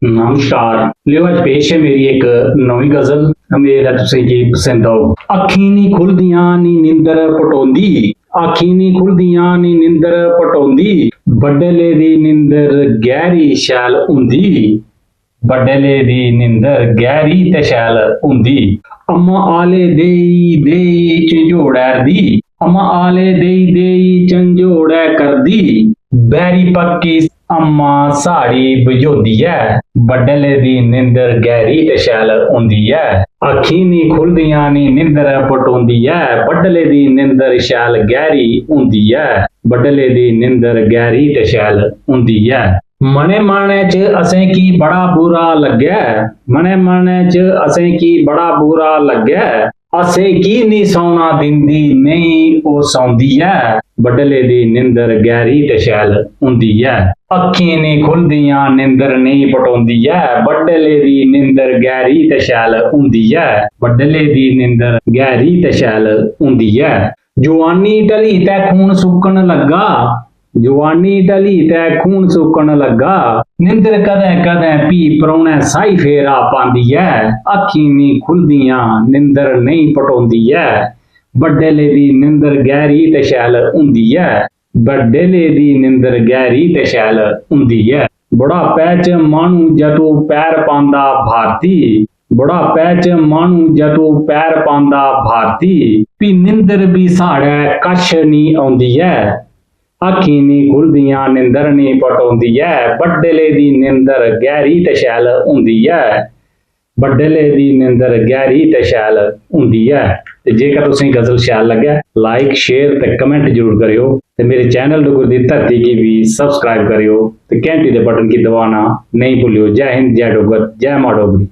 नमस्कार। लियो अज पेश है मेरी एक नवी गजल। मेरा तुसें की पसंद आओ। अखी नी खुलदियां नी निंदर पटोंदी, अखी नी खुलदियां नी निंदर पटोंदी, बडले दी निंदर गहरी शैल हुंदी, बडले दी निंदर गहरी ते शैल हुंदी। अम्मा आले देई देई झंझोड़ै दी, अम्मा आले देई देई झंझोड़ै करदी, बैरी पक्की अम्मा साड़ी बजोदी ऐ, बडले दी निंदर गहरी ते शैल हुंदी ऐ। अखी नी खुलदियां नी निंदर पटोंदी ऐ, बडले दी निंदर शैल गहरी हुंदी ऐ, बडले दी निंदर गहरी ते शैल हुंदी ऐ। मने मने च असें की बड़ा बुरा लग्गै, मने मने च असें की बड़ा बुरा लग्गै, असें की नी सौना दिंदी नहीं ओ सौंदी ऐ, बडले दी निंदर गहरी ते शैल हुंदी ऐ। अखीं नी खुलदियां निंदर नहीं पटोंदी ऐ, बडले दी निंदर गहरी ते शैल हुंदी ऐ, बडले दी निंदर गहरी ते शैल हुंदी ऐ। जवानी ढली ते खून सुक्कन लग्गा, जवानी ढली ते खून सुक्कन लग्गा, निंदर कदें कदें भी परौने साई फेरा पांदी ऐ, अखीं नी खुलदियां निंदर नहीं पटोंदी ऐ, बडले दी निंदर गहरी ते शैल हुंदी ऐ, बडले दी निंदर गहरी ते शैल हुंदी ऐ। बुढ़ापे च माह्नू जदों पैर पांदा भारती, बुढ़ापे च माह्नू जदों पैर पांदा भारती, भी निंदर भी साढ़े कश नी औंदी ऐ, अखीं नी खुलदियां निंदर नहीं पटोंदी ऐ, बडले दी निंदर गहरी ते शैल हुंदी ऐ, बडले दी निंदर गहरी ते शैल हुंदी ऐ। ते जेकर तुसें गजल शैल लग्गे लाइक शेयर ते कमेंट जरूर करियो ते मेरे चैनल डुगर दी धरती की भी सब्सक्राइब करियो ते घंटी दे बटन की दबाना नहीं भूलियो। जय हिंद, जय डुगर, जय मां डोगरी।